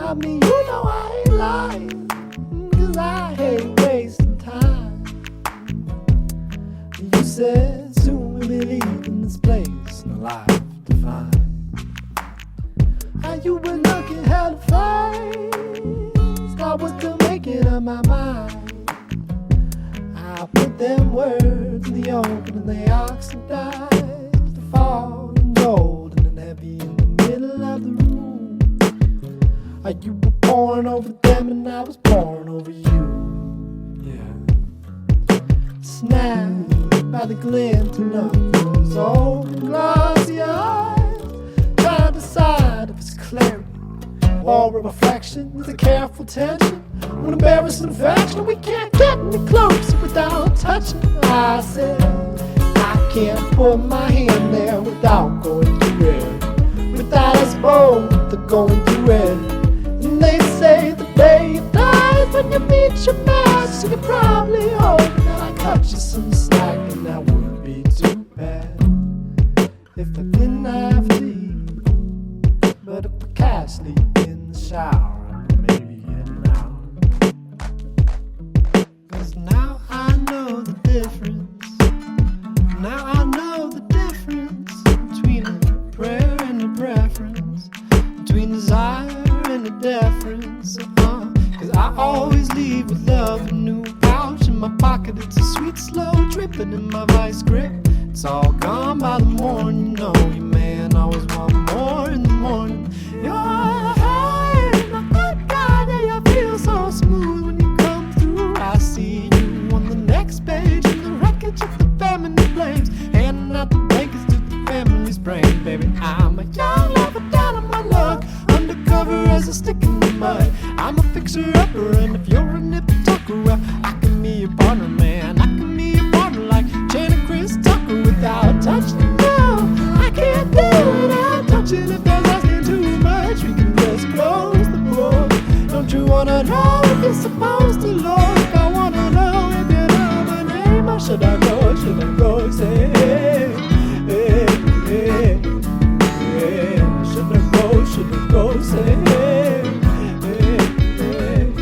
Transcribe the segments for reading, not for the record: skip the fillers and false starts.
I mean, you know I ain't lying, 'cause I hate wasting time. You said soon we'll be leaving this place, no life to find. How you were looking hella fine, I was still making up my mind. I put them words in the open and they oxidized to fall and golden and heavy in the middle of the room. You were pouring over them and I was pouring over you. Yeah. Snapped by the glinting of those open glassy eyes, trying to decide if it's clarity or a reflection with a careful tension. When embarrassing affection, we can't get any closer without touching. I said, I can't put my hand there without going through it, without us both going through it. And they say the day you die is when you meet your match, so you probably hope that I cut you some slack, and that wouldn't be too bad if I didn't have to eat. But if I can't sleep in the shower, maybe getting out. 'Cause now I know the difference. Now I know the difference between a prayer and a preference, between desire and a deference. 'Cause I always leave with love, a new pouch in my pocket. It's a sweet, slow dripping in my vice grip. It's all gone by the morning, you know you man always want more in the morning. You're high, oh God, yeah, you feel so smooth when you come through. I see you on the next page in the wreckage of the family flames, handing out the blankets to the family's brain. Baby, I'm a young lover down on my luck, undercover as a stick in the mud. I'm a fixer-upper, and if you're a nip-tucker, well, I can be your partner, man. I can be your partner like Jan and Chris Tucker without touching. No, I can't do it without touching. If there's asking too much, we can just close the book. Don't you wanna know if you're supposed to look? I wanna know if you know my name. Or should I go? Should I go? Say, hey, hey, hey, hey. Should I go? Should I go? Say, hey, hey, hey.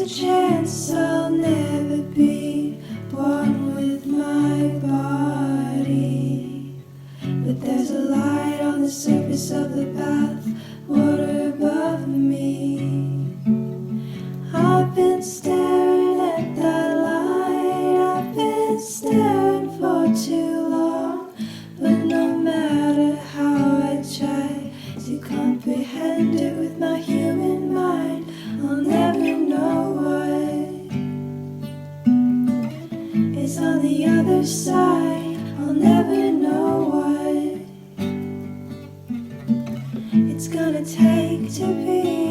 a chance I'll never be one with my body. But there's a light on the surface of the path, water above me. I've been staring at that light, I've been staring for too long. But no matter how I try to comprehend it with my human mind, I'll never know what is on the other side. I'll never know what it's gonna take to be